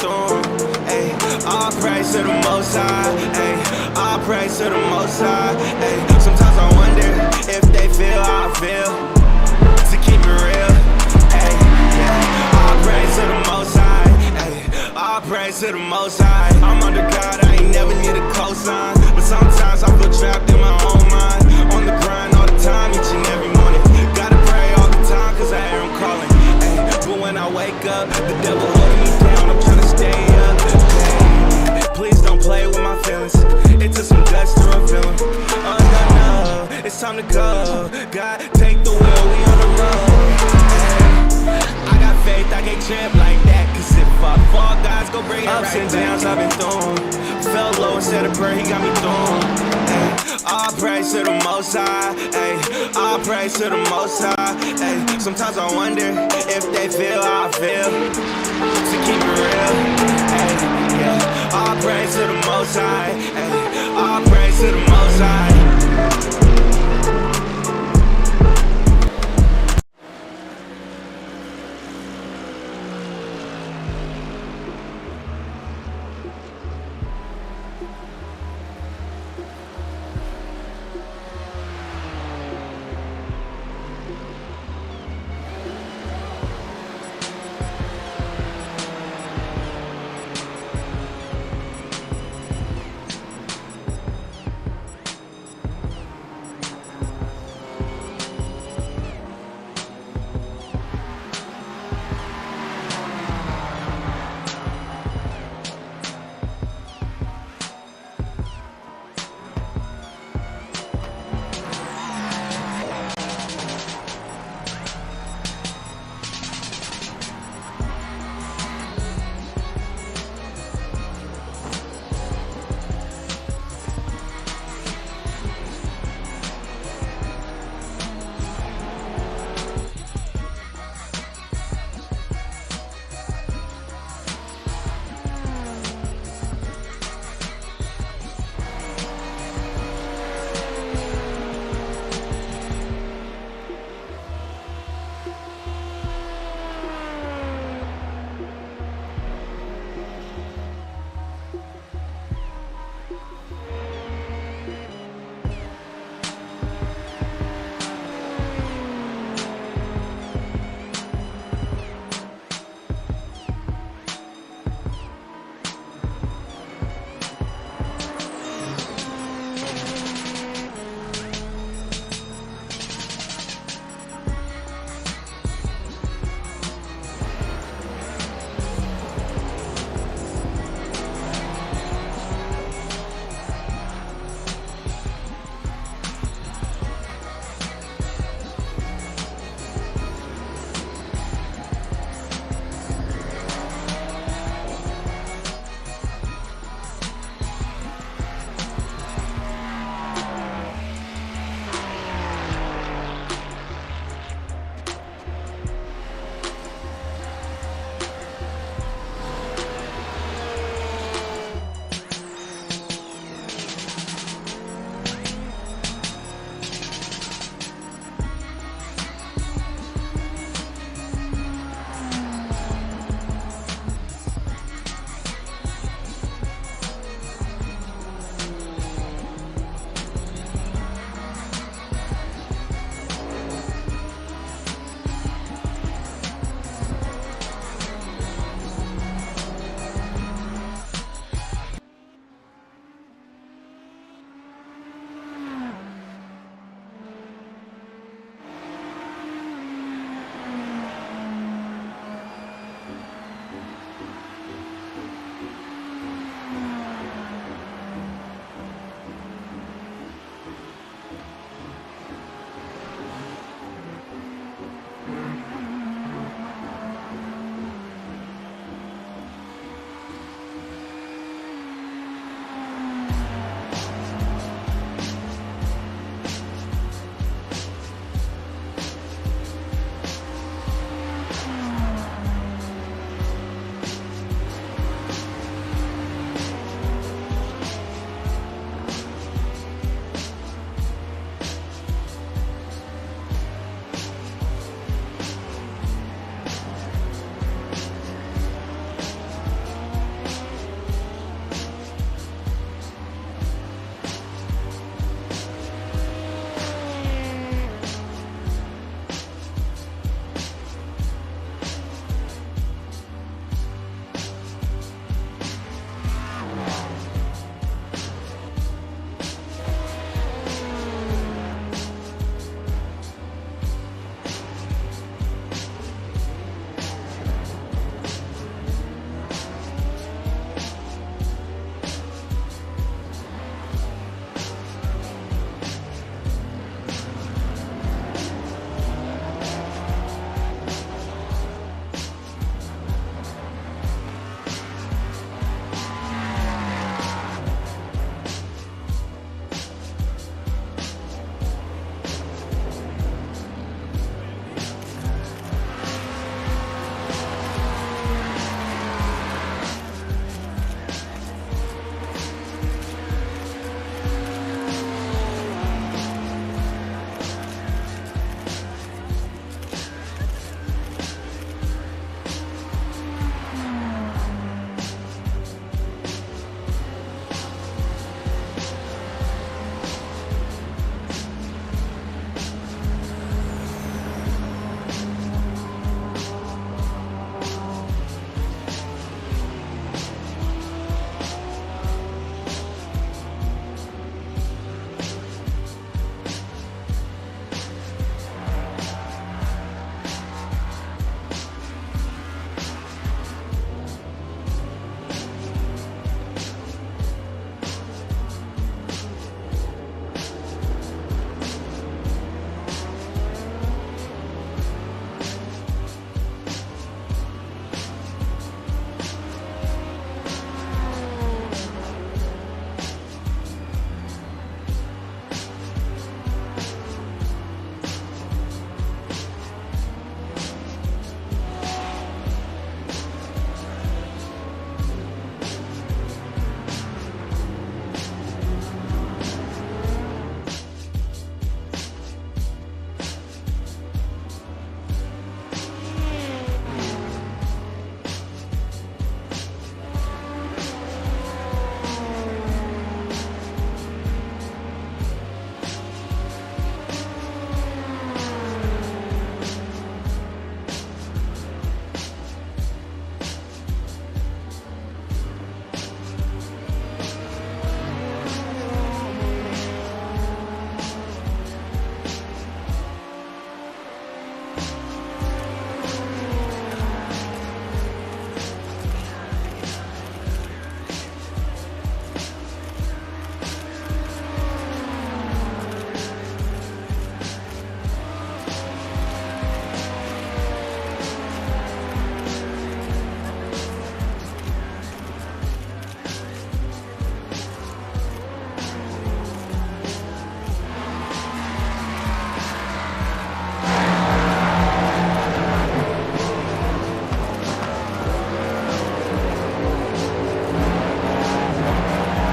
through 'em. Ay, all praise to the Most High. Ay, all praise to the Most High. Ay, sometimes I wonder if they feel how I feel. To keep it real. Ay, yeah, all praise to the Most High. Ay, all praise to the Most High. I'm under God, I ain't never need a cosign. But sometimes I feel trapped in my own mind. On the grind all the time, each and every morning. Gotta pray all the time, cause I hear him calling. Ay, but when I wake up, the devil holding me down, I'm trying to stay up. Ay, please don't play with my feelings. It took some guts to reveal them. Oh no, no, it's time to go. God, take the wheel, we on the road. Ay, I got faith, I can't trip like that. Cause if I fall, God's gon' bring it right back. Ups and downs I've been through. Fell low and said a prayer, he got me through. Ay, all praise to the Most High. Ay, all praise to the Most High. Ay, sometimes I wonder if they feel how I feel. To keep it real. Ay, yeah, all praise to the Most High. Ay, all praise to the Most High.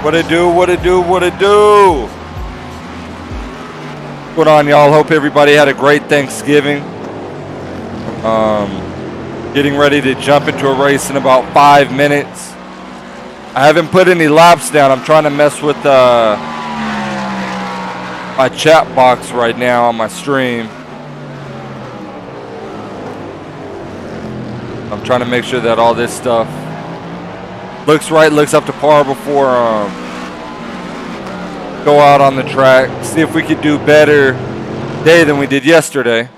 What it do, what it do, what it do? What's going on, y'all? Hope everybody had a great Thanksgiving. Getting ready to jump into a race in about 5 minutes. I haven't put any laps down. I'm trying to mess with my chat box right now on my stream. I'm trying to make sure that all this stuff looks right, looks up to par before go out on the track. See if we could do better today than we did yesterday.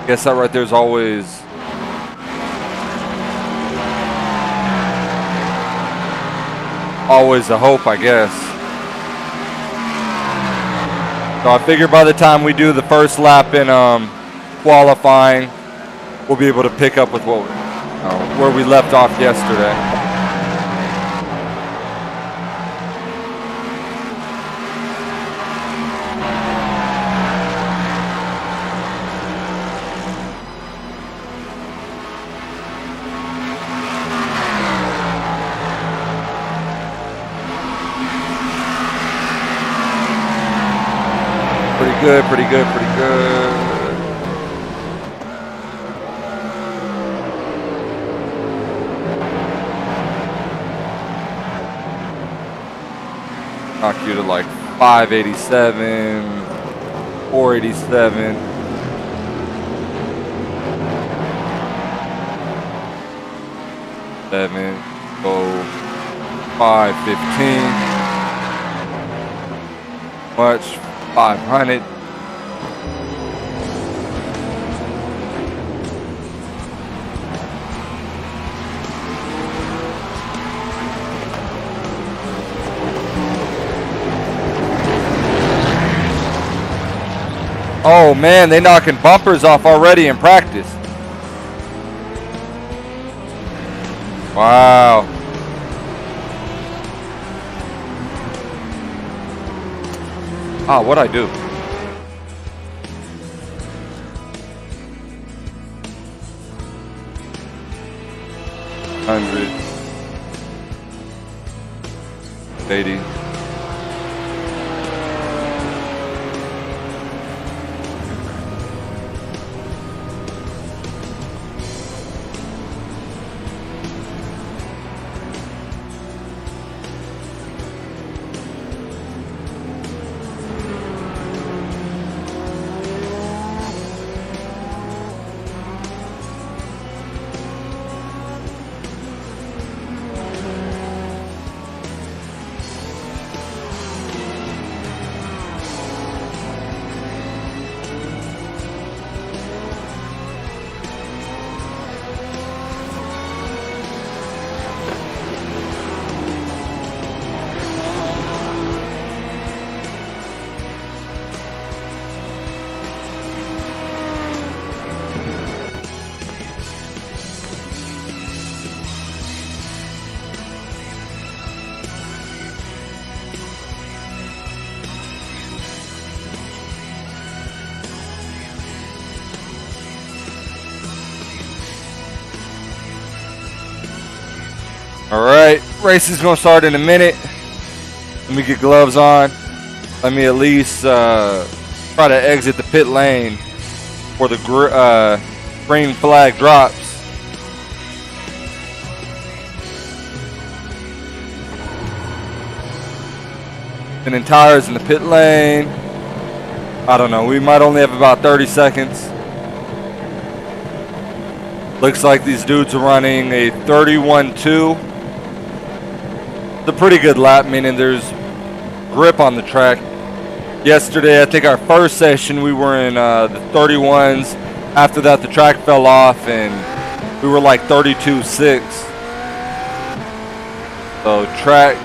Guess that right there is always a hope, I guess. So I figure by the time we do the first lap in qualifying, we'll be able to pick up with where we left off yesterday. Pretty good, pretty good, pretty good. Knock you to like 587, 487. Go 515. Much 500. Oh man, they knocking bumpers off already in practice. Wow. Ah, what'd I do? $100. 80. All right, race is gonna start in a minute. Let me get gloves on. Let me at least try to exit the pit lane before the green flag drops. Spinning tires in the pit lane. I don't know, we might only have about 30 seconds. Looks like these dudes are running a 31.2. It's a pretty good lap, meaning there's grip on the track. Yesterday, I think our first session, we were in the 31s. After that, the track fell off, and we were like 32.6. So track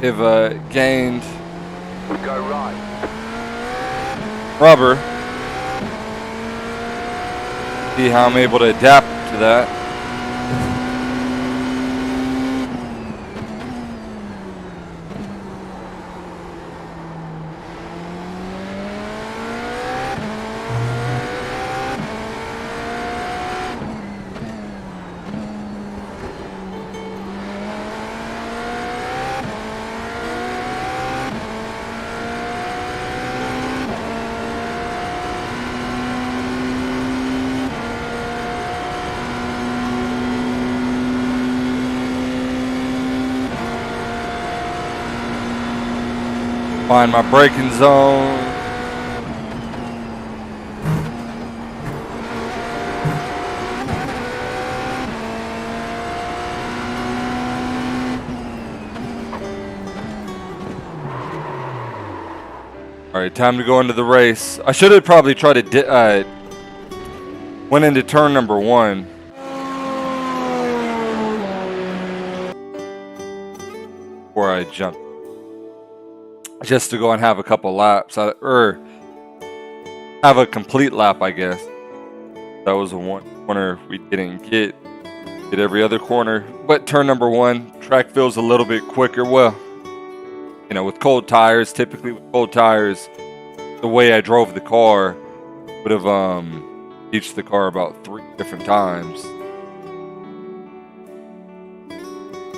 have gained rubber. See how I'm able to adapt to that. Find my braking zone. All right, time to go into the race. I should have probably tried to went into turn number 1. Before I jumped. Just to go and have a couple laps, or have a complete lap, I guess. That was the one corner we didn't get every other corner. But turn number 1, track feels a little bit quicker. Well, you know, with cold tires, typically with cold tires, the way I drove the car would have reached the car about 3 different times.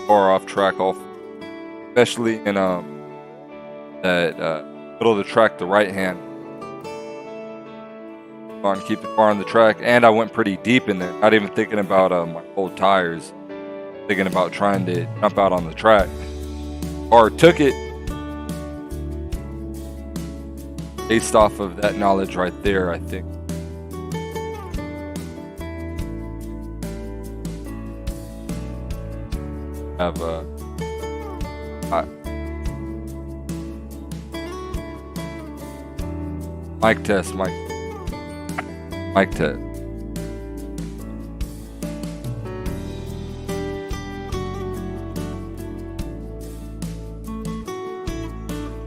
Car off track, especially in that middle of the track, the right hand. Trying to keep the car on the track, and I went pretty deep in there. Not even thinking about my cold tires, thinking about trying to jump out on the track. Car took it. Based off of that knowledge right there, I think. Have a mic test, mic test.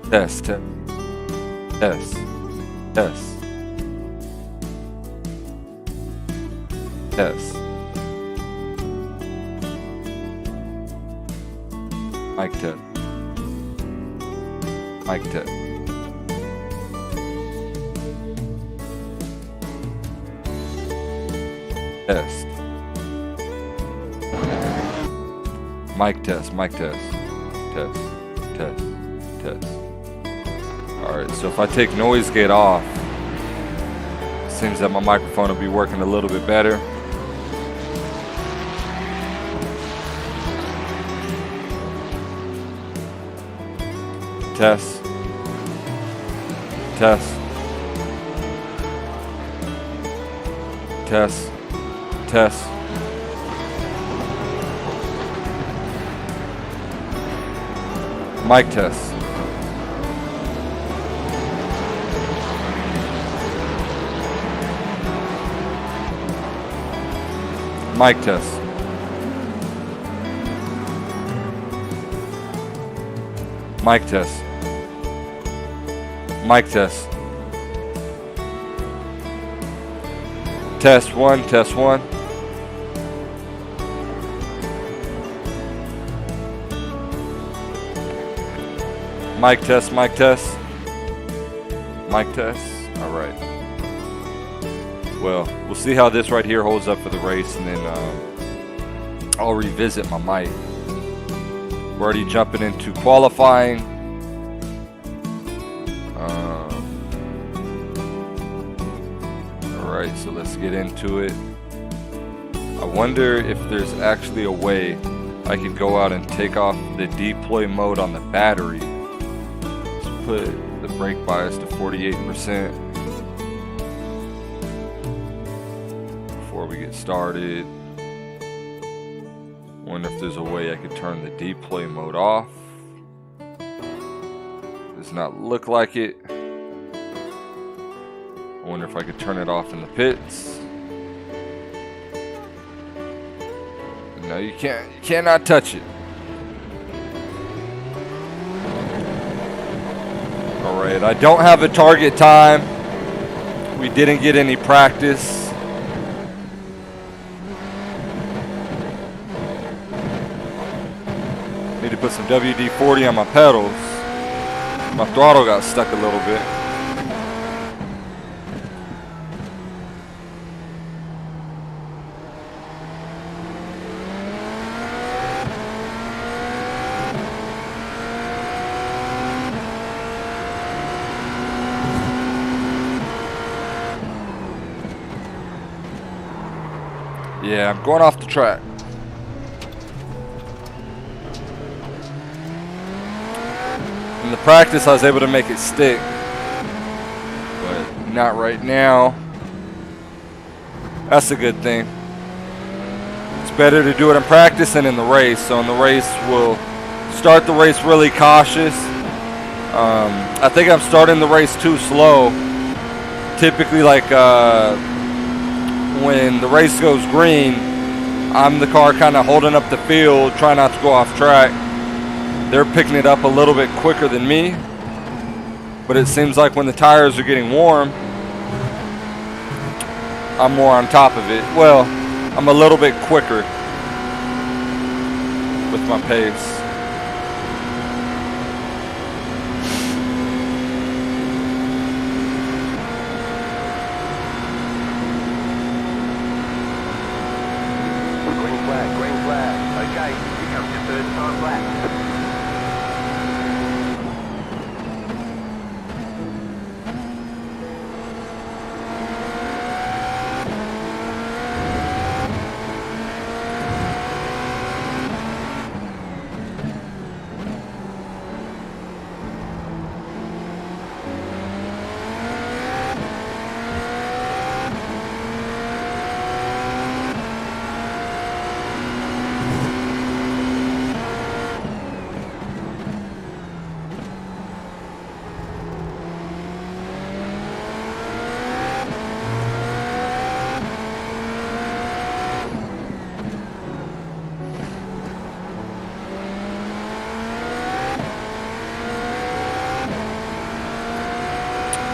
Test. Test. Test. Test. Mic test. Mic test. Test. Mic test. Mic test. Test. Test. Test. Alright, so if I take noise gate off, it seems that my microphone will be working a little bit better. Test. Test. Test. Test. Mic test. Mic test. Mic test. Mic test. Test 1, test 1. Mic test, mic test. Mic test. All right. Well, we'll see how this right here holds up for the race, and then I'll revisit my mic. We're already jumping into qualifying. Alright, so let's get into it. I wonder if there's actually a way I could go out and take off the deploy mode on the battery. Let's put the brake bias to 48%. Before we get started. Wonder if there's a way I could turn the deploy mode off. Does not look like it. I wonder if I could turn it off in the pits. No, you can't. You cannot touch it. Alright, I don't have a target time. We didn't get any practice. Need to put some WD-40 on my pedals. My throttle got stuck a little bit. Yeah, I'm going off the track. the practice, I was able to make it stick, but not right now. That's a good thing. It's better to do it in practice than in the race. So in the race, we'll start the race really cautious. I think I'm starting the race too slow. Typically, like when the race goes green, I'm the car kind of holding up the field, trying not to go off track. They're picking it up a little bit quicker than me, but it seems like when the tires are getting warm, I'm more on top of it. Well, I'm a little bit quicker with my pace. Green flag. Okay, here comes your third time lap.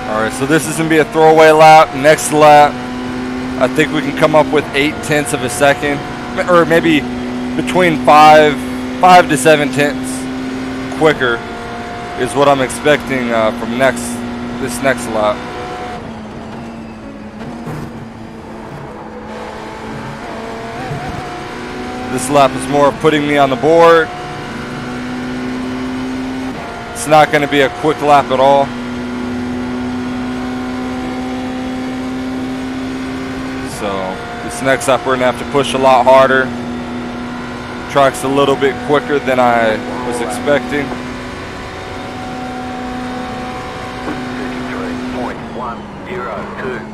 Alright, so this is going to be a throwaway lap. Next lap, I think we can come up with 0.8 of a second. Or maybe between 5 to 7 tenths quicker is what I'm expecting from this next lap. This lap is more of putting me on the board. It's not going to be a quick lap at all. So this next lap we're going to have to push a lot harder. Track's a little bit quicker than I was expecting. 33.102.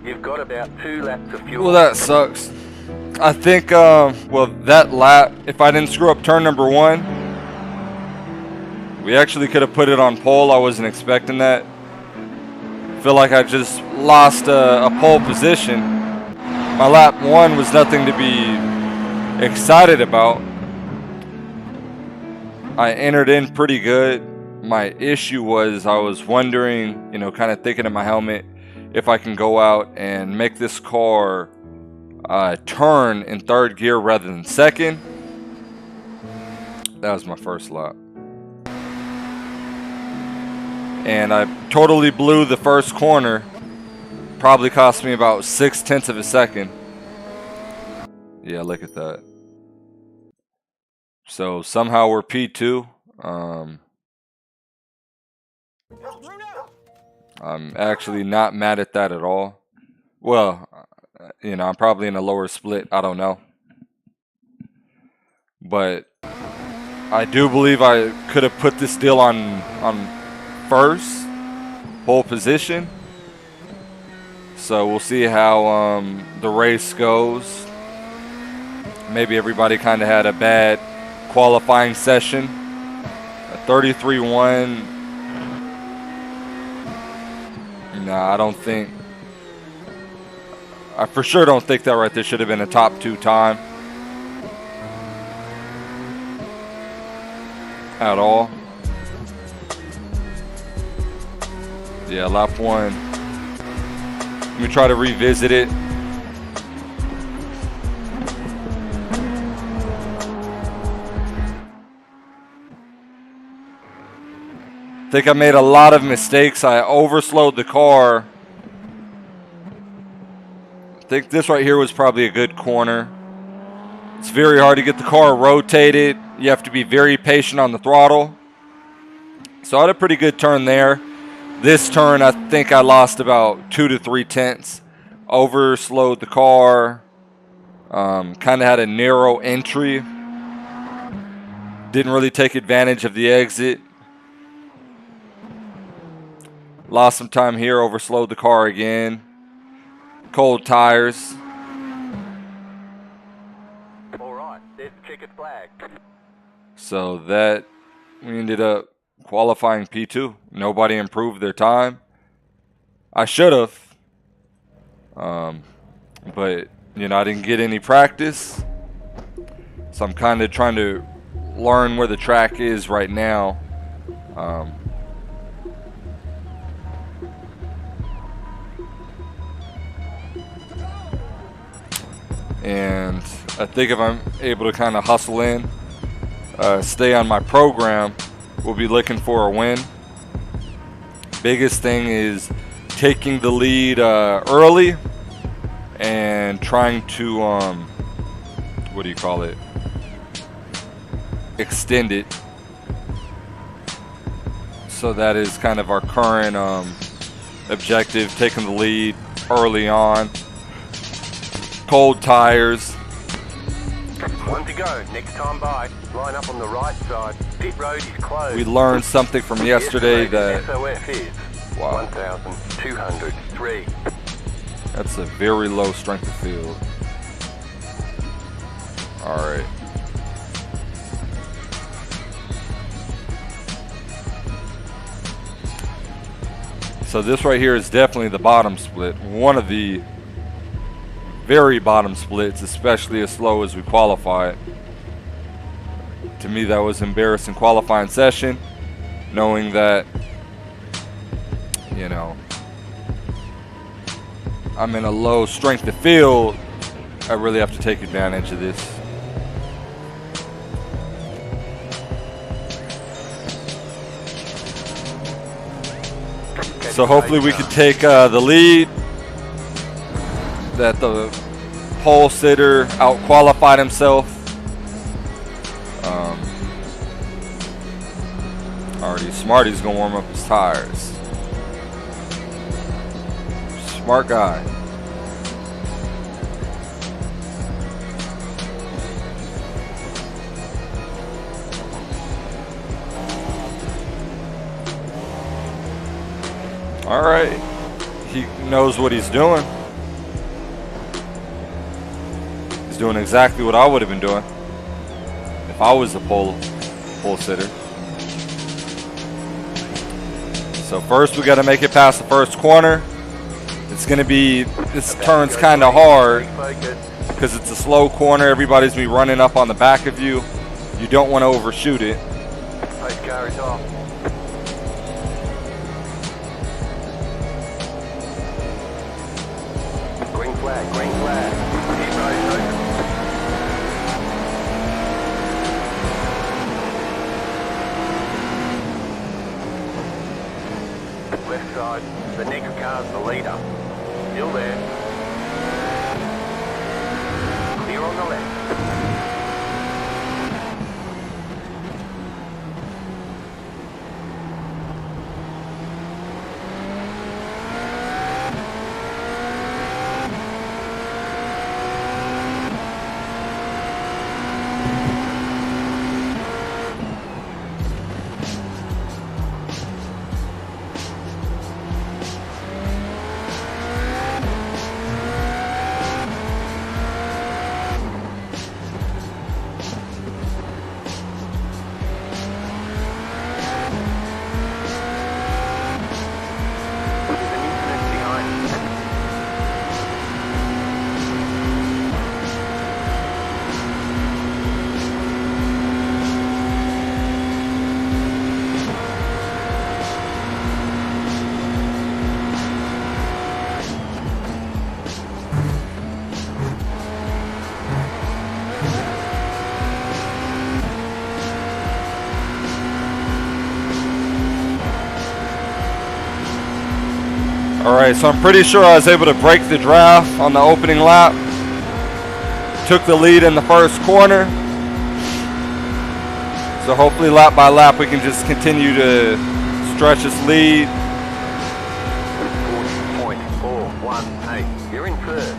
You've got about 2 laps of fuel. Well, that sucks. I think, well, that lap, if I didn't screw up turn number 1, we actually could have put it on pole. I wasn't expecting that. Feel like I just lost a pole position. My lap 1 was nothing to be excited about. I entered in pretty good. My issue was I was wondering, you know, kind of thinking in my helmet, if I can go out and make this car turn in 3rd gear rather than 2nd. That was my first lap. And I totally blew the first corner. Probably cost me about 0.6 of a second. Yeah, look at that. So somehow we're P2. I'm actually not mad at that at all. Well, you know, I'm probably in a lower split. I don't know. But I do believe I could have put this deal on first. pole position. So we'll see how the race goes. Maybe everybody kind of had a bad qualifying session. A 33-1. No, I don't think. I for sure don't think that right there should have been a top 2 time. At all. Yeah, lap 1. Let me try to revisit it. I think I made a lot of mistakes. I overslowed the car. I think this right here was probably a good corner. It's very hard to get the car rotated. You have to be very patient on the throttle. So I had a pretty good turn there. This turn, I think I lost about 2 to 3 tenths. Overslowed the car. Kind of had a narrow entry. Didn't really take advantage of the exit. Lost some time here. Overslowed the car again. Cold tires. All right, there's the checkered flag. So that we ended up qualifying P2. Nobody improved their time. I should have. But, you know, I didn't get any practice. So I'm kind of trying to learn where the track is right now. And I think if I'm able to kind of hustle in, stay on my program, we'll be looking for a win. Biggest thing is taking the lead early and trying to, what do you call it? Extend it. So that is kind of our current objective, taking the lead early on. Cold tires. 1 to go, next time by. Line up on the right side. Pit road is closed. We learned something from yesterday that SOF is wow, 1,203. that's a very low strength of field. All right. So this right here is definitely the bottom split. One of the very bottom splits, especially as slow as we qualified. To me, that was embarrassing qualifying session, knowing that, you know, I'm in a low strength of field. I really have to take advantage of this. So hopefully we can take the lead. That the pole sitter out qualified himself. Already Smarty's gonna warm up his tires. Smart guy. All right, he knows what he's doing. He's doing exactly what I would have been doing if I was a pole sitter. So first we got to make it past the first corner. It's going to be, this turn's kind of hard because it's a slow corner. Everybody's be running up on the back of you. You don't want to overshoot it. Post car is off. Green flag, green flag. Pit road open. Left side, the next car's the leader. Still there. Clear on the left. Alright, so I'm pretty sure I was able to break the draft on the opening lap. Took the lead in the first corner. So hopefully lap by lap we can just continue to stretch this lead. 40.418. You're in first.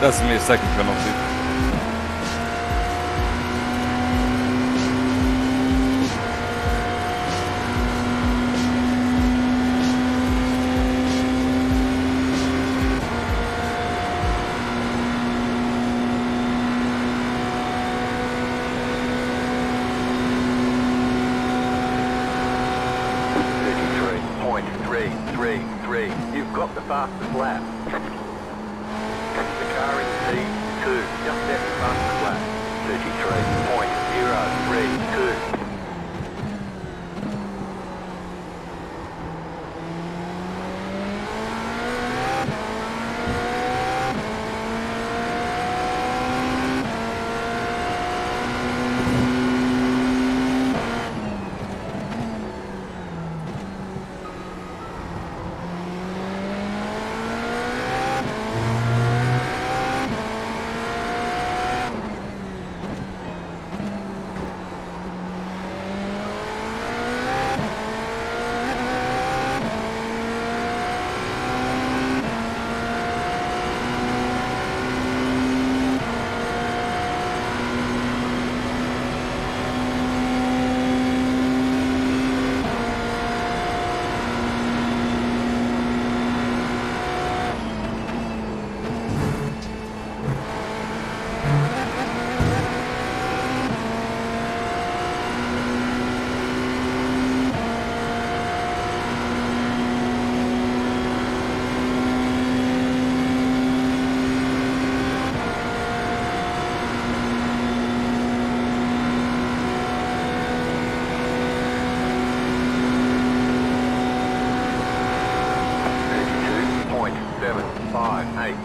That's me a second penalty. You've got the fastest lap. The car in P2, just second fastest lap. 33.032.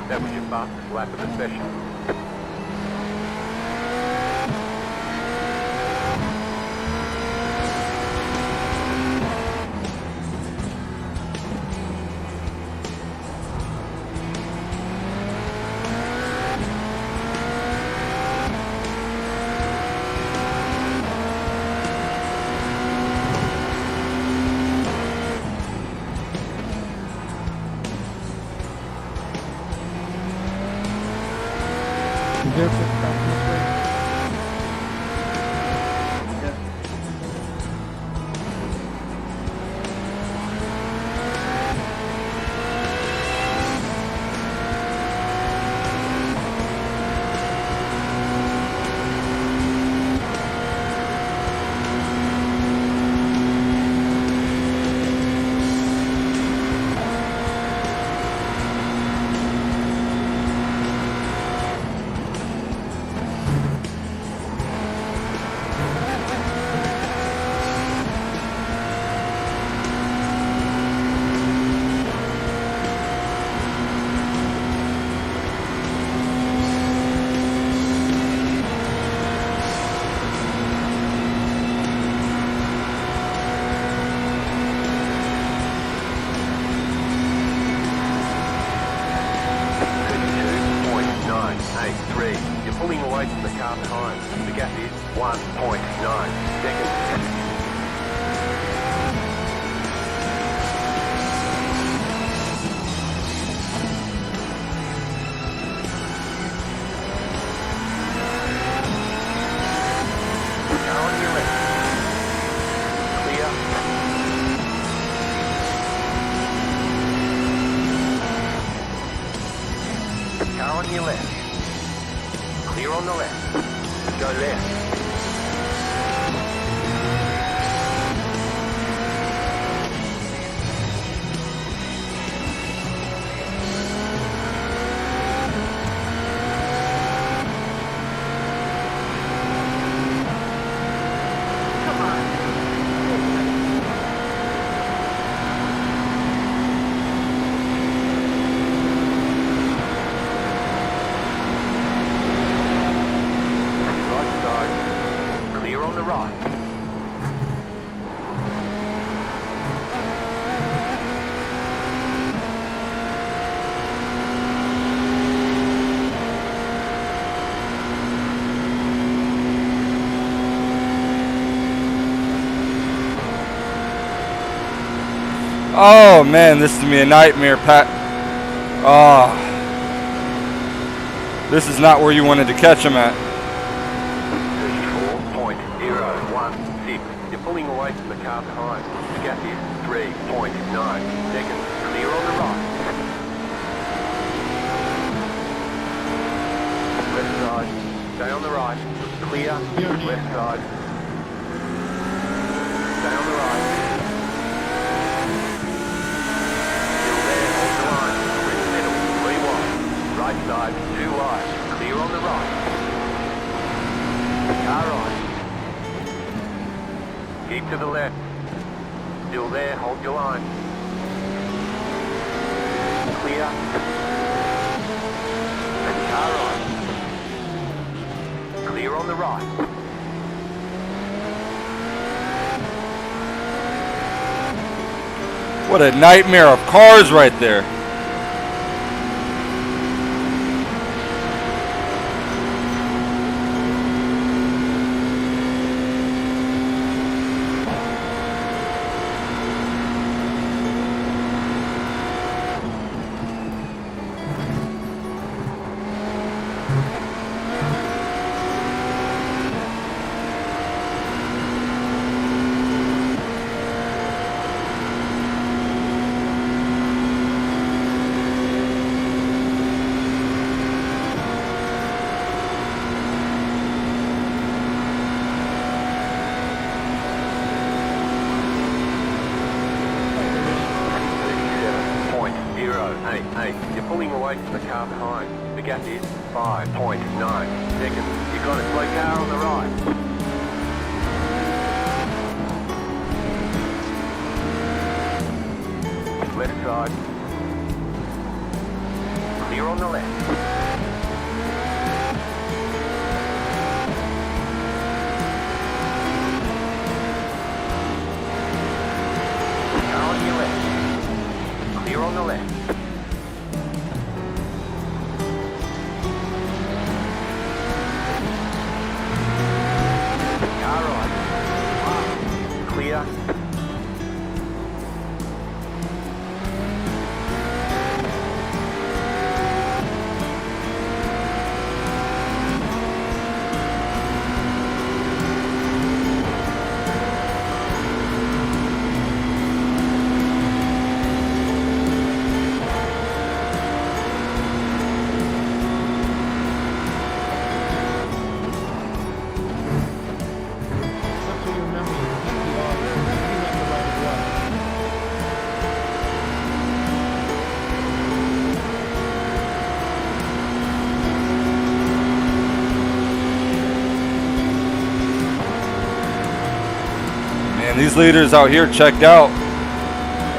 That was your fastest lap of the session. your left. Clear on the left. Go left. Oh man, this is gonna be a nightmare, Pat. Oh, this is not where you wanted to catch him at. 34.016. You're pulling away from the car behind. The gap is 3.9 seconds. Clear on the right. Left side. Stay on the right. Clear. Left side. Stay on the right. Right side, too wide. Clear on the right. Car right. Keep to the left. Still there, hold your line. Clear. And car right. Clear on the right. What a nightmare of cars right there. You're pulling away from the car behind. The gap is 5.9 seconds. You've got a slow car on the right. Left side. Clear on the left. Car on your left. Clear on the left. Clear. And these leaders out here checked out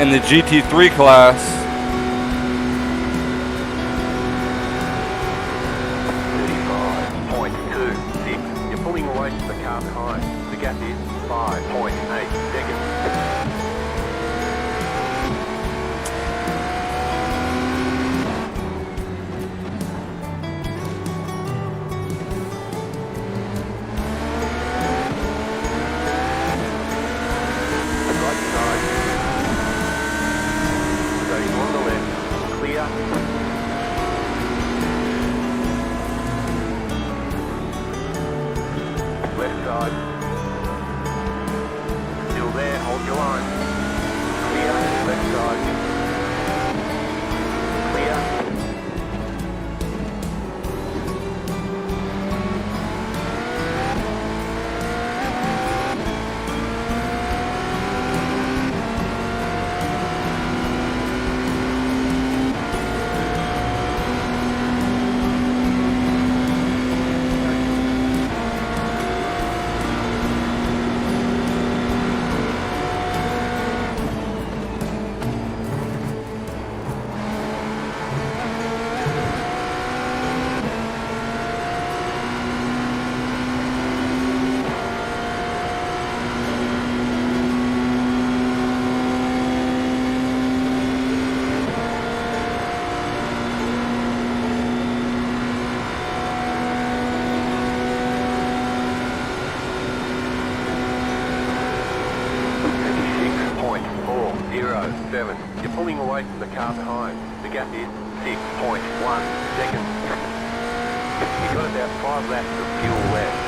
in the GT3 class. 35.26. You're pulling away from the car behind. The gap is 5.8 seconds. Right side. Staying .7. You're pulling away from the car behind. The gap is 6.1 seconds. You've got about 5 laps of fuel left.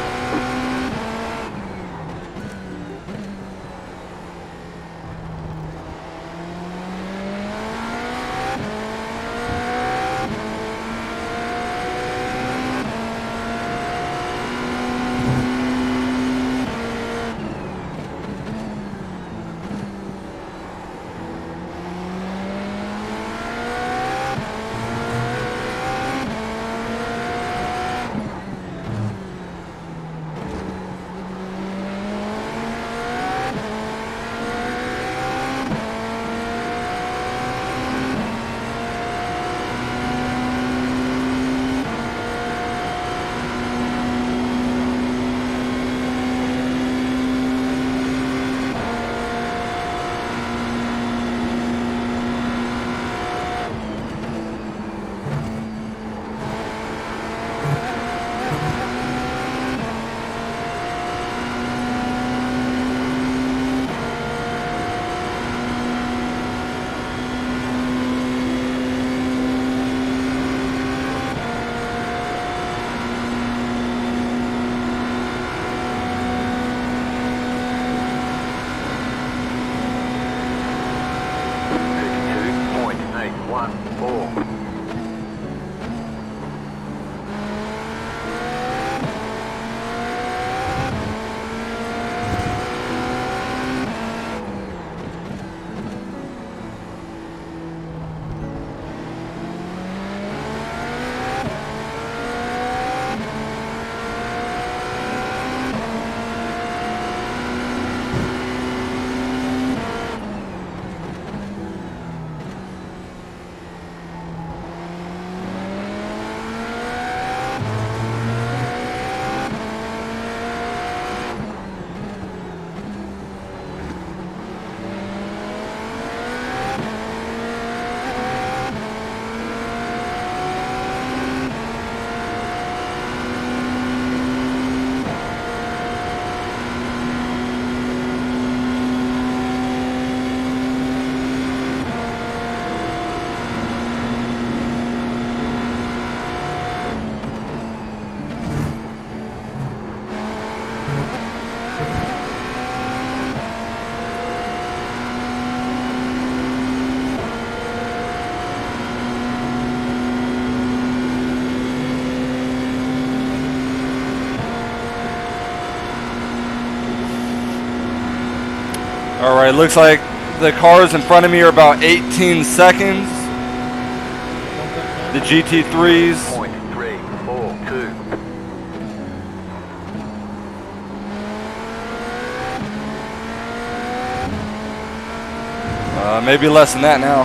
All right, looks like the cars in front of me are about 18 seconds. The GT3s. 0.342. Maybe less than that now.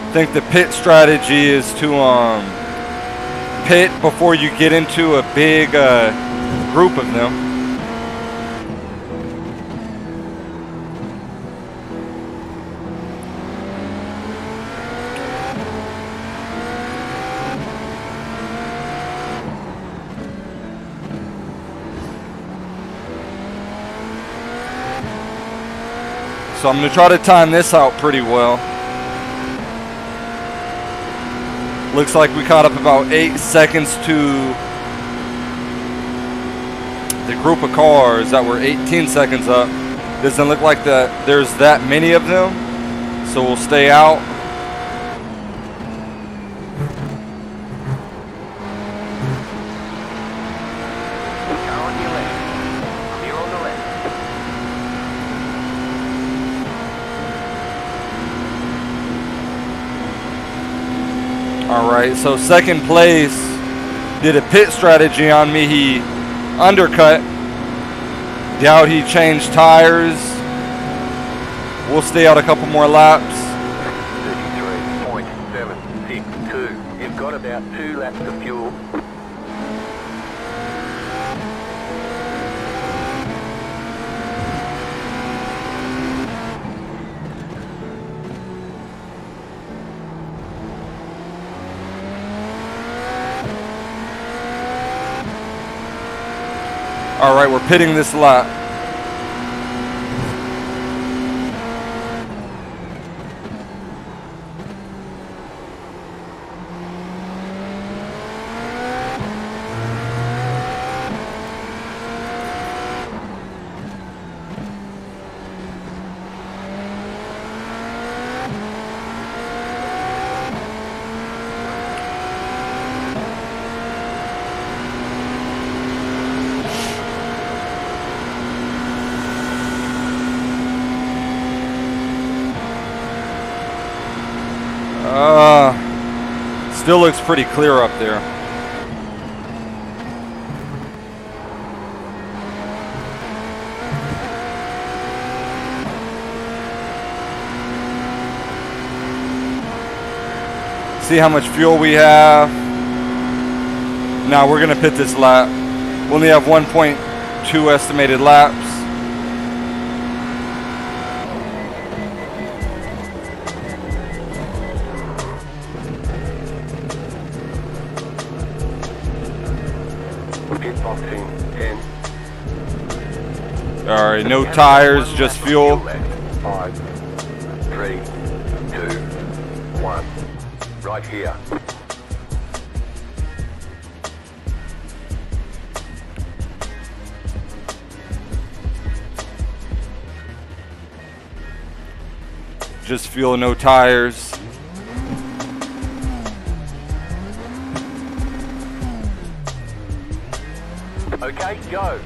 I think the pit strategy is to pit before you get into a big group of them. So I'm going to try to time this out pretty well. Looks like we caught up about 8 seconds to the group of cars that were 18 seconds up. Doesn't look like there's that many of them, so we'll stay out. Alright, so second place did a pit strategy on me. He undercut. Doubt he changed tires. We'll stay out a couple more laps. 33.762. You've got about 2 laps of fuel. All right, we're pitting this lap. Still looks pretty clear up there. See how much fuel we have. Now we're gonna pit this lap. We only have 1.2 estimated laps. Pit boxing 10. All right, no tires, just fuel. 5, 3, 2, 1. Right here. Just fuel, no tires. Okay, go.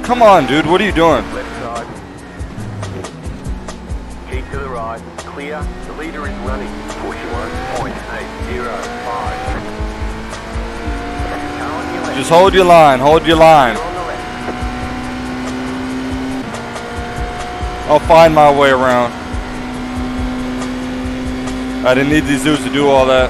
Come on, dude. What are you doing? Left side. Keep to the right. Clear. The leader is running. Push 1.805. Just hold your line. Hold your line. You're on the left. I'll find my way around. I didn't need these dudes to do all that.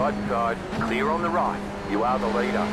Right side, clear on the right. You are the leader.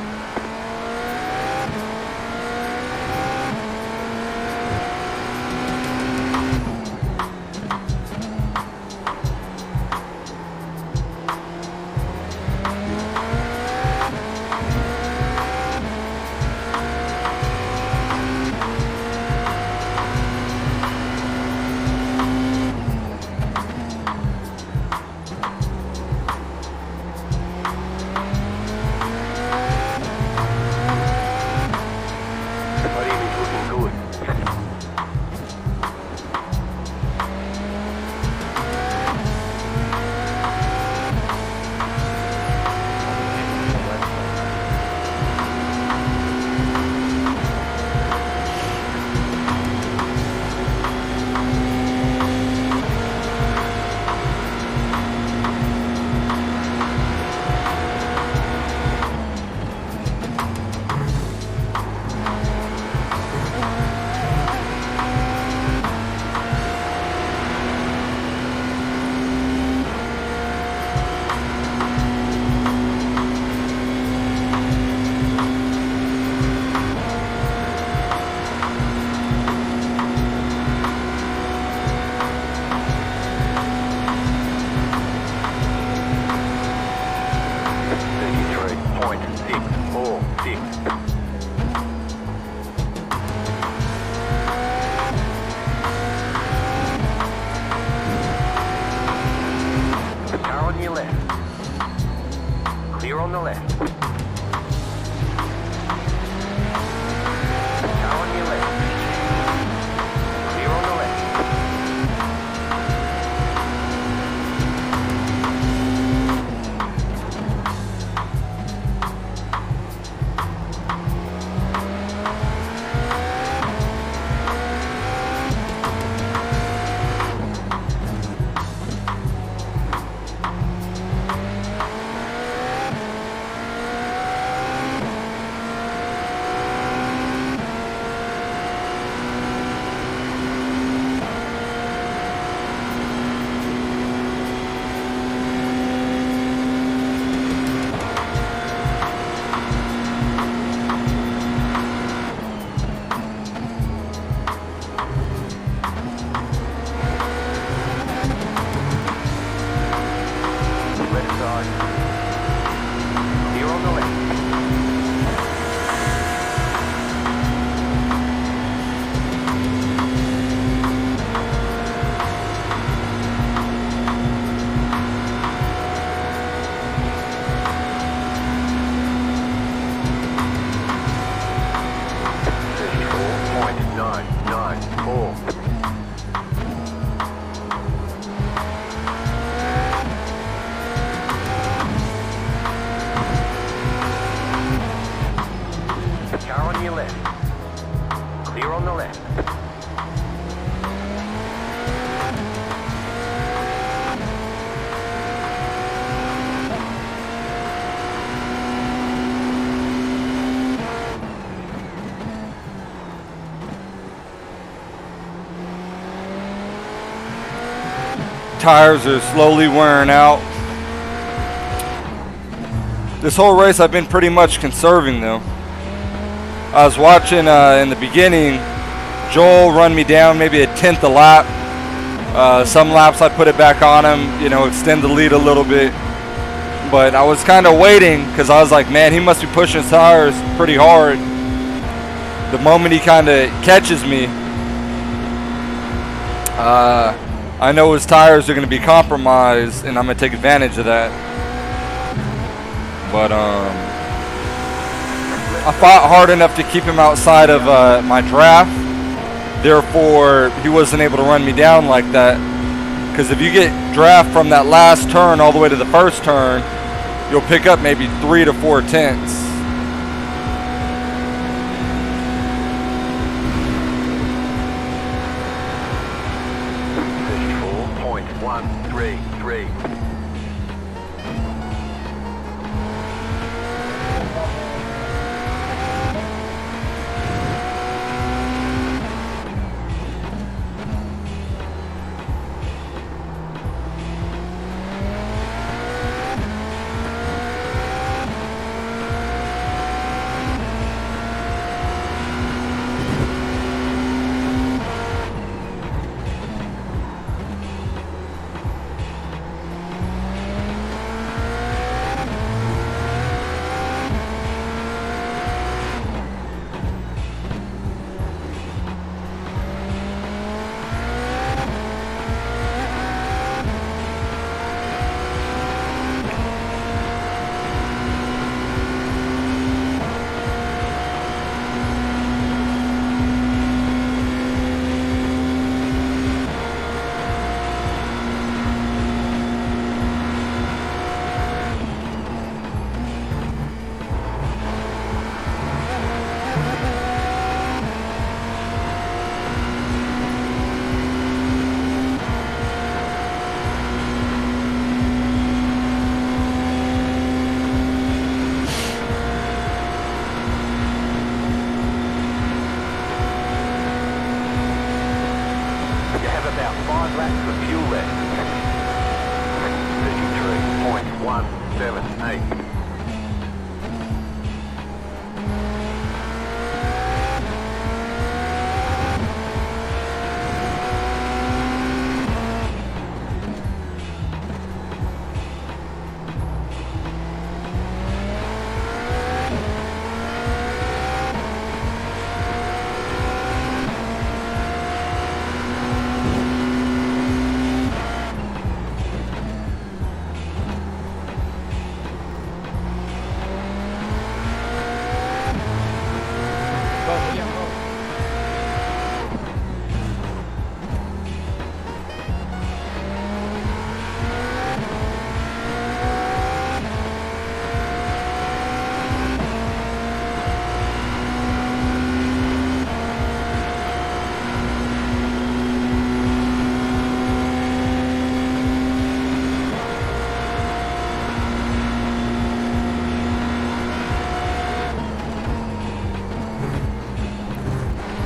Tires are slowly wearing out. This whole race I've been pretty much conserving though. I was watching in the beginning, Joel run me down maybe a tenth a lap. Some laps I put it back on him, you know, extend the lead a little bit. But I was kind of waiting because I was like, man, he must be pushing his tires pretty hard. The moment he kind of catches me, I know his tires are going to be compromised, and I'm going to take advantage of that. But I fought hard enough to keep him outside of my draft. Therefore, he wasn't able to run me down like that. Because if you get draft from that last turn all the way to the first turn, you'll pick up maybe 3 to 4 tenths. 5 laps of fuel left. 33.178.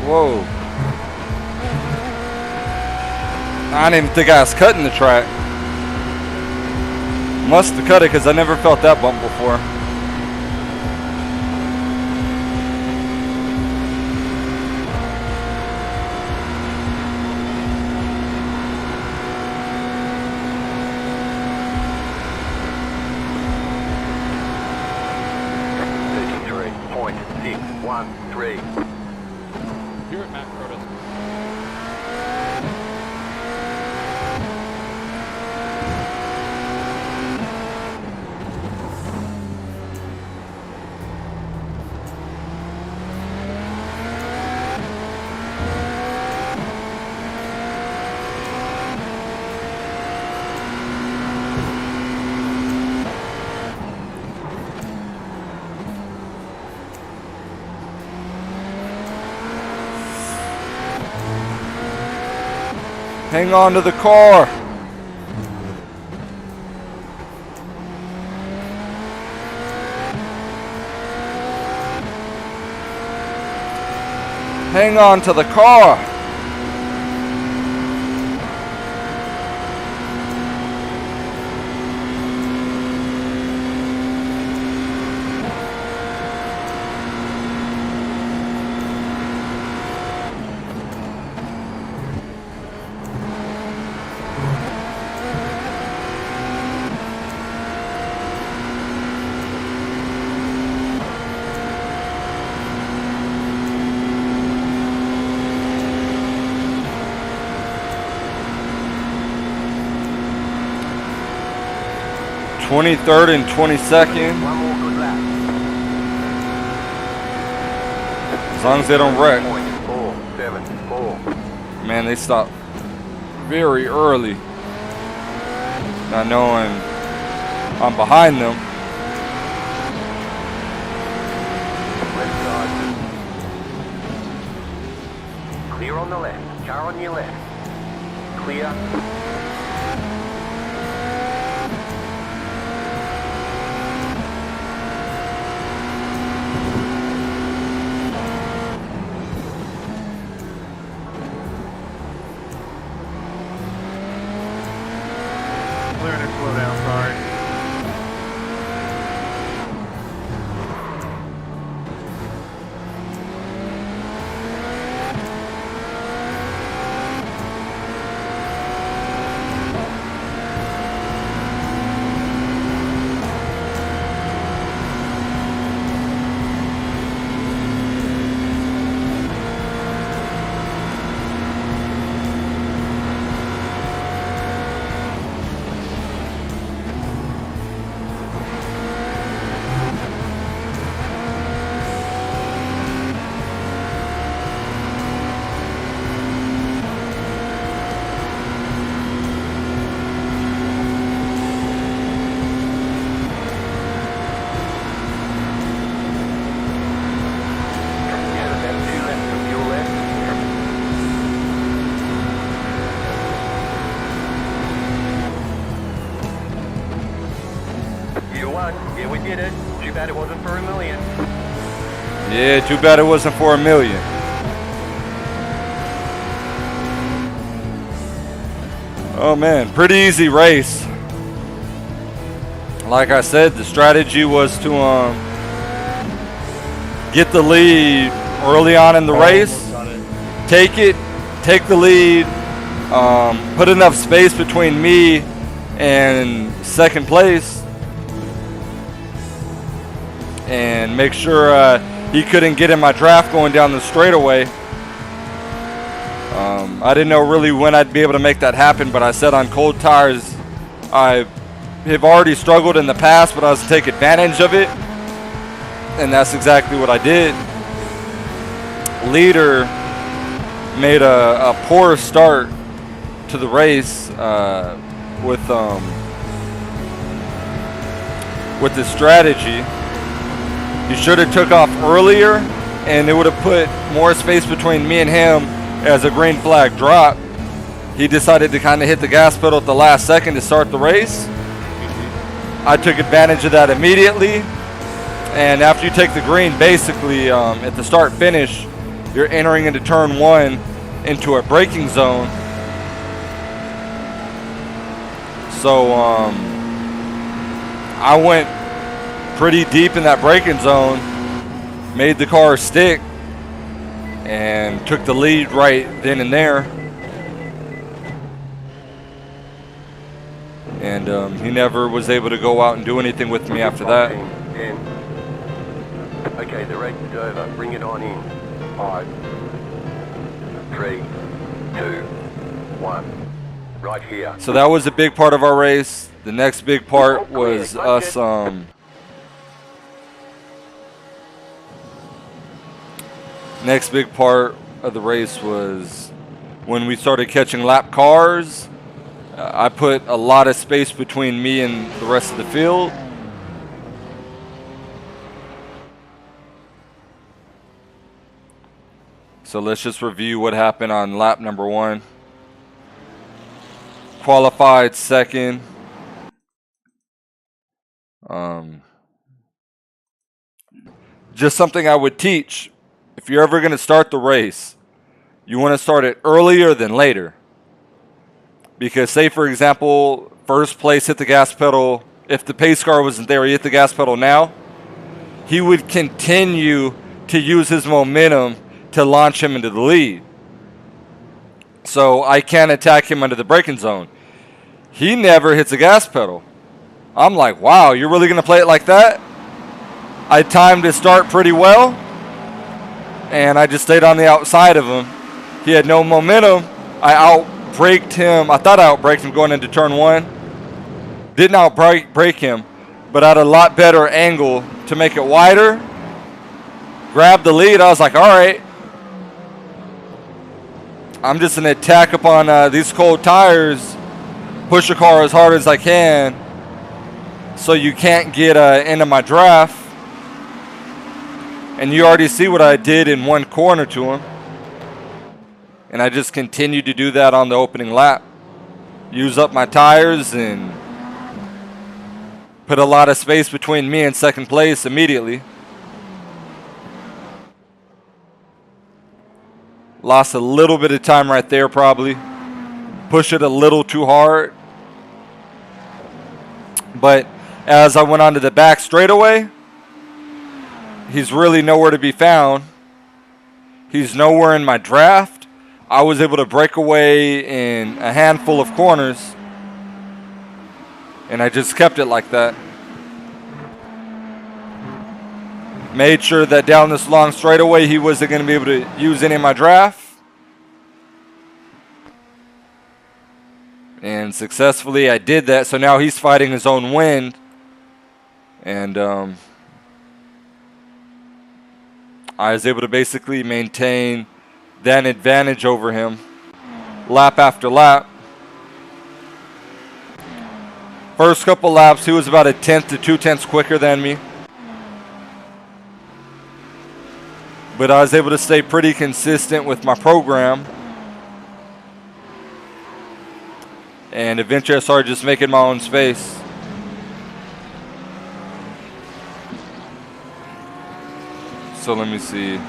Whoa. I didn't even think I was cutting the track. Must have cut it because I never felt that bump before. Here at Matt Curtis. Hang on to the car. Hang on to the car. .23rd and 22nd. One more good lap. As long as they don't wreck. 474. Man, they stopped very early. Not knowing I'm behind them. Left side. Clear on the left. Car on your left. Clear. Clearing it, slow down, sorry. Yeah, we did it. Too bad it wasn't for $1 million. Yeah, too bad it wasn't for $1 million. Oh man, pretty easy race. Like I said, the strategy was to get the lead early on in the race, take the lead, put enough space between me and second place, and make sure he couldn't get in my draft going down the straightaway. I didn't know really when I'd be able to make that happen, but I said on cold tires I have already struggled in the past, but I was to take advantage of it, and that's exactly what I did. Leader made a poor start to the race with this strategy. He should have took off earlier, and it would have put more space between me and him as a green flag dropped. He decided to kind of hit the gas pedal at the last second to start the race. I took advantage of that immediately, and after you take the green, basically at the start finish, you're entering into turn 1 into a braking zone. So I went pretty deep in that braking zone, made the car stick, and took the lead right then and there. And he never was able to go out and do anything with me after that. 10. Okay, the race is over. Bring it on in. 5, 3, 2, 1. Right here. So that was a big part of our race. The next big part was us next big part of the race was when we started catching lap cars. I put a lot of space between me and the rest of the field. So let's just review what happened on lap number 1. Qualified second. Just something I would teach. If you're ever going to start the race, you want to start it earlier than later. Because say, for example, first place hit the gas pedal. If the pace car wasn't there, he hit the gas pedal now. He would continue to use his momentum to launch him into the lead. So I can't attack him under the braking zone. He never hits the gas pedal. I'm like, wow, you're really going to play it like that? I timed his start pretty well, and I just stayed on the outside of him. He had no momentum. I outbraked him. I thought I outbraked him going into turn 1. Didn't outbrake him, but I had a lot better angle to make it wider. Grabbed the lead. I was like, all right. I'm just going to attack upon these cold tires, push the car as hard as I can so you can't get into my draft. And you already see what I did in one corner to him. And I just continued to do that on the opening lap. Use up my tires and put a lot of space between me and second place immediately. Lost a little bit of time right there probably. Pushed it a little too hard. But as I went onto the back straightaway, he's really nowhere to be found. He's nowhere in my draft. I was able to break away in a handful of corners, and I just kept it like that. Made sure that down this long straightaway he wasn't going to be able to use any of my draft. And successfully I did that. So now he's fighting his own wind. And I was able to basically maintain that advantage over him lap after lap. First couple laps, he was about 1/10 to 2/10 quicker than me. But I was able to stay pretty consistent with my program. And eventually I started just making my own space. So let me see.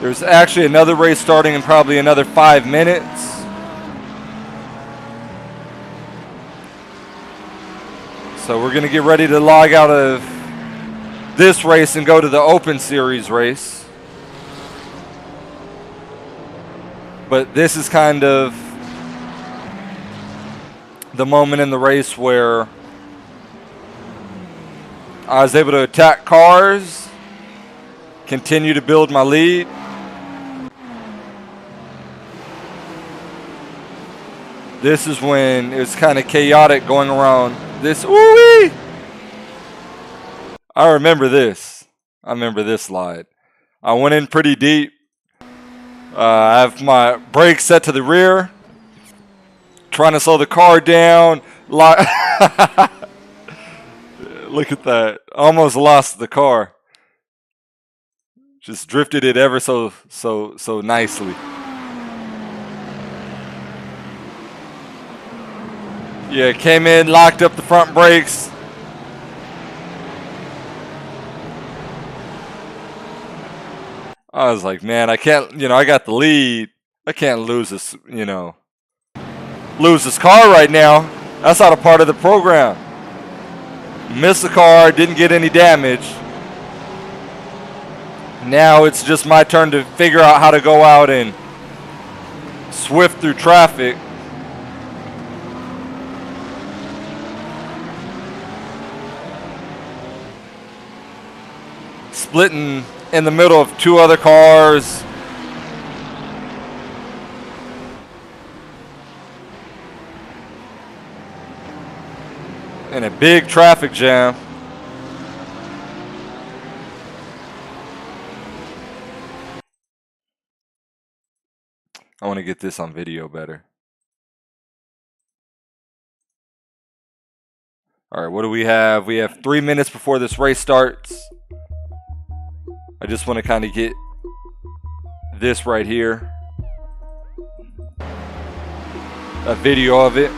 There's actually another race starting in probably another 5 minutes. So we're going to get ready to log out of this race and go to the Open Series race. But this is kind of the moment in the race where I was able to attack cars, continue to build my lead. This is when it was kind of chaotic going around this. Ooh-wee! I remember this. I remember this slide. I went in pretty deep. I have my brakes set to the rear. Trying to slow the car down. Look at that. Almost lost the car. Just drifted it ever so nicely. Yeah, came in, locked up the front brakes. I was like, man, I can't, I got the lead. I can't lose this, lose this car right now. That's not a part of the program. Missed the car, didn't get any damage. Now it's just my turn to figure out how to go out and swift through traffic. Splitting in the middle of two other cars. In a big traffic jam. I want to get this on video better. All right, what do we have? We have 3 minutes before this race starts. I just want to kind of get this right here. A video of it.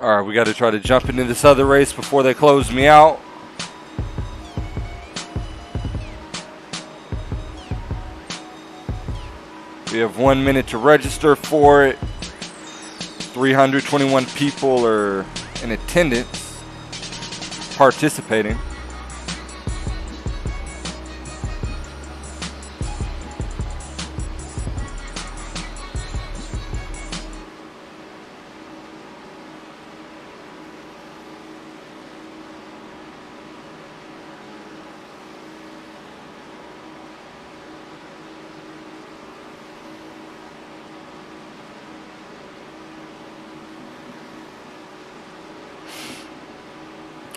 All right, we got to try to jump into this other race before they close me out. We have 1 minute to register for it. 321 people are in attendance, participating.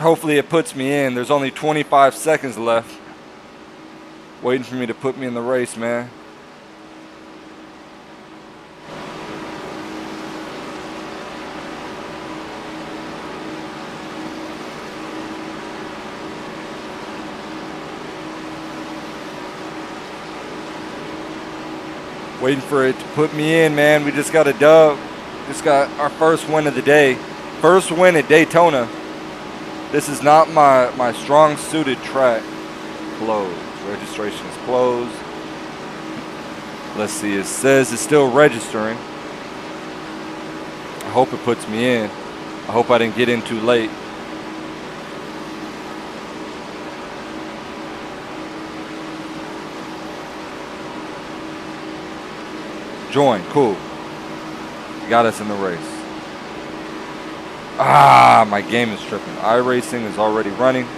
Hopefully it puts me in. There's only 25 seconds left. Waiting for me to put me in the race, man. Waiting for it to put me in, man. We just got a dub. Just got our first win of the day. First win at Daytona. This is not my strong suited track. Closed. Registration is closed. Let's see. It says it's still registering. hope it puts me in. I hope I didn't get in too late. Join, cool. Got us in the race. Ah, my game is tripping. iRacing is already running.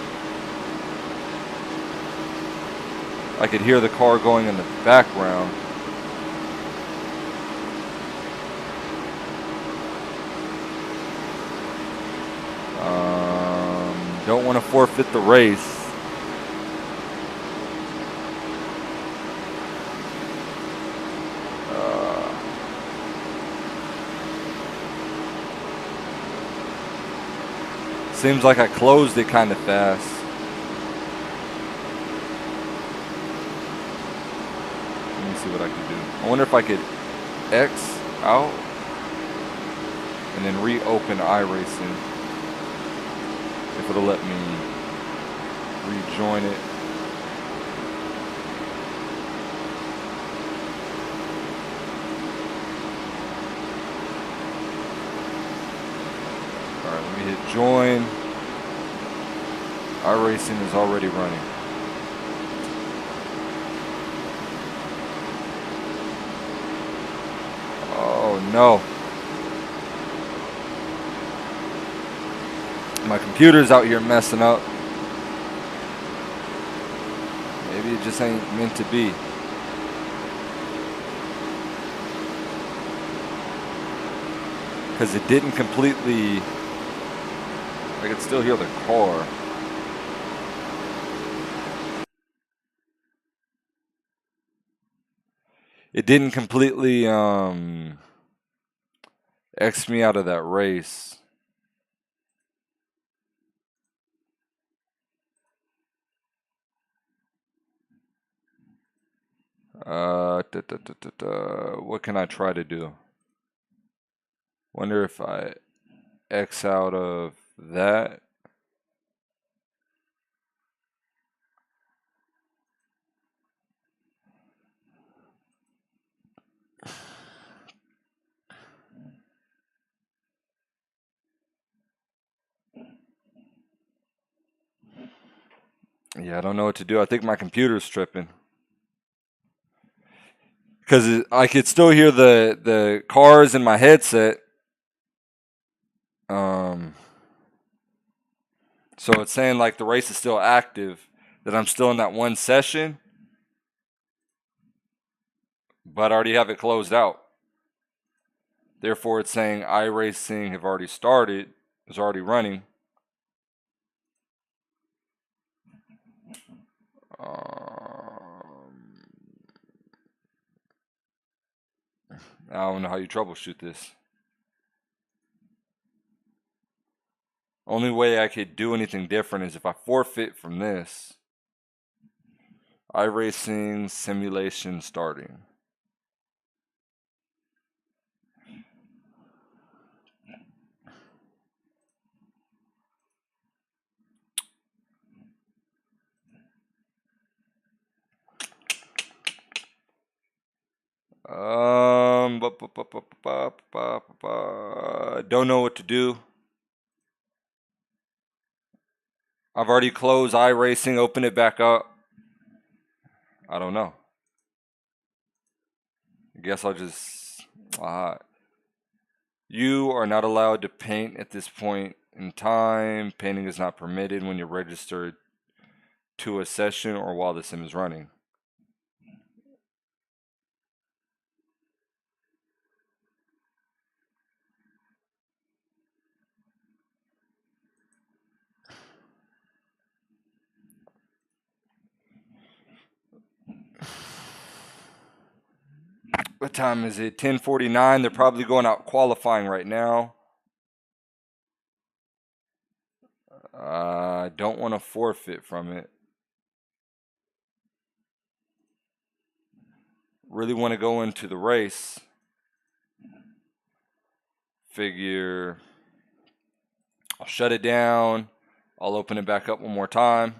I could hear the car going in the background. Don't want to forfeit the race. Seems like I closed it kind of fast. Let me see what I can do. I wonder if I could X out and then reopen iRacing. If it'll let me rejoin it. Alright, let me hit join. iRacing is already running. Oh no. My computer's out here messing up. Maybe it just ain't meant to be. Because it didn't completely... I could still hear the car. It didn't completely X me out of that race. What can I try to do? Wonder if I X out of that. Yeah, I don't know what to do. I think my computer's tripping. Because I could still hear the cars in my headset. So it's saying like the race is still active, that I'm still in that one session, but I already have it closed out. Therefore, it's saying iRacing have already started, is already running. I don't know how you troubleshoot this. Only way I could do anything different is if I forfeit from this. iRacing simulation starting. Don't know what to do. I've already closed iRacing, open it back up. I don't know. I guess I'll just... you are not allowed to paint at this point in time. Painting is not permitted when you're registered to a session or while the sim is running. What time is it? 10:49. They're probably going out qualifying right now. I don't want to forfeit from it. Really want to go into the race. Figure I'll shut it down. I'll open it back up one more time.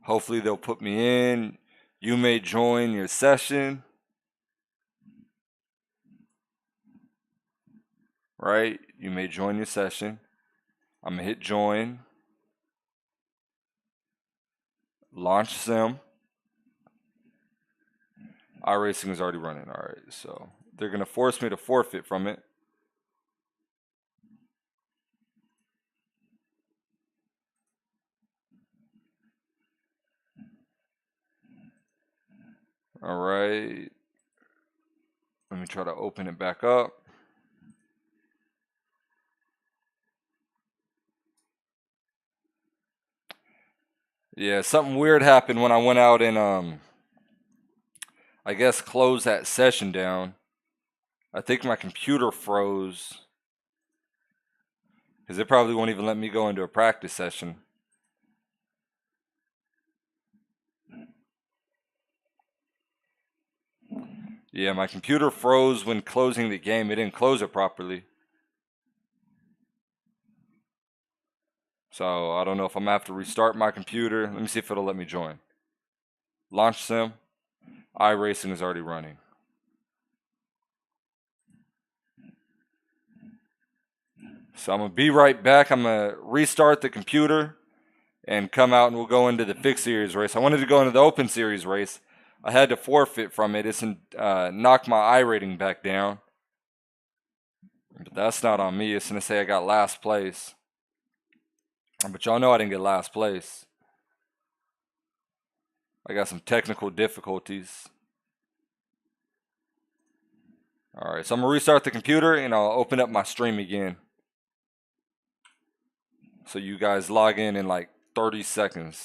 Hopefully they'll put me in. You may join your session. Right? You may join your session. I'm going to hit join. Launch sim. iRacing is already running. All right, so they're going to force me to forfeit from it. All right. Let me try to open it back up. Yeah, something weird happened when I went out and I guess closed that session down. I think my computer froze because it probably won't even let me go into a practice session. Yeah, my computer froze when closing the game. It didn't close it properly. So I don't know if I'm going to have to restart my computer. Let me see if it'll let me join. Launch sim. iRacing is already running. So I'm going to be right back. I'm going to restart the computer and come out and we'll go into the fixed series race. I wanted to go into the open series race. I had to forfeit from it. It's knocked my I rating back down. But that's not on me. It's going to say I got last place. But y'all know I didn't get last place. I got some technical difficulties. Alright, so I'm going to restart the computer and I'll open up my stream again. So you guys log in like 30 seconds.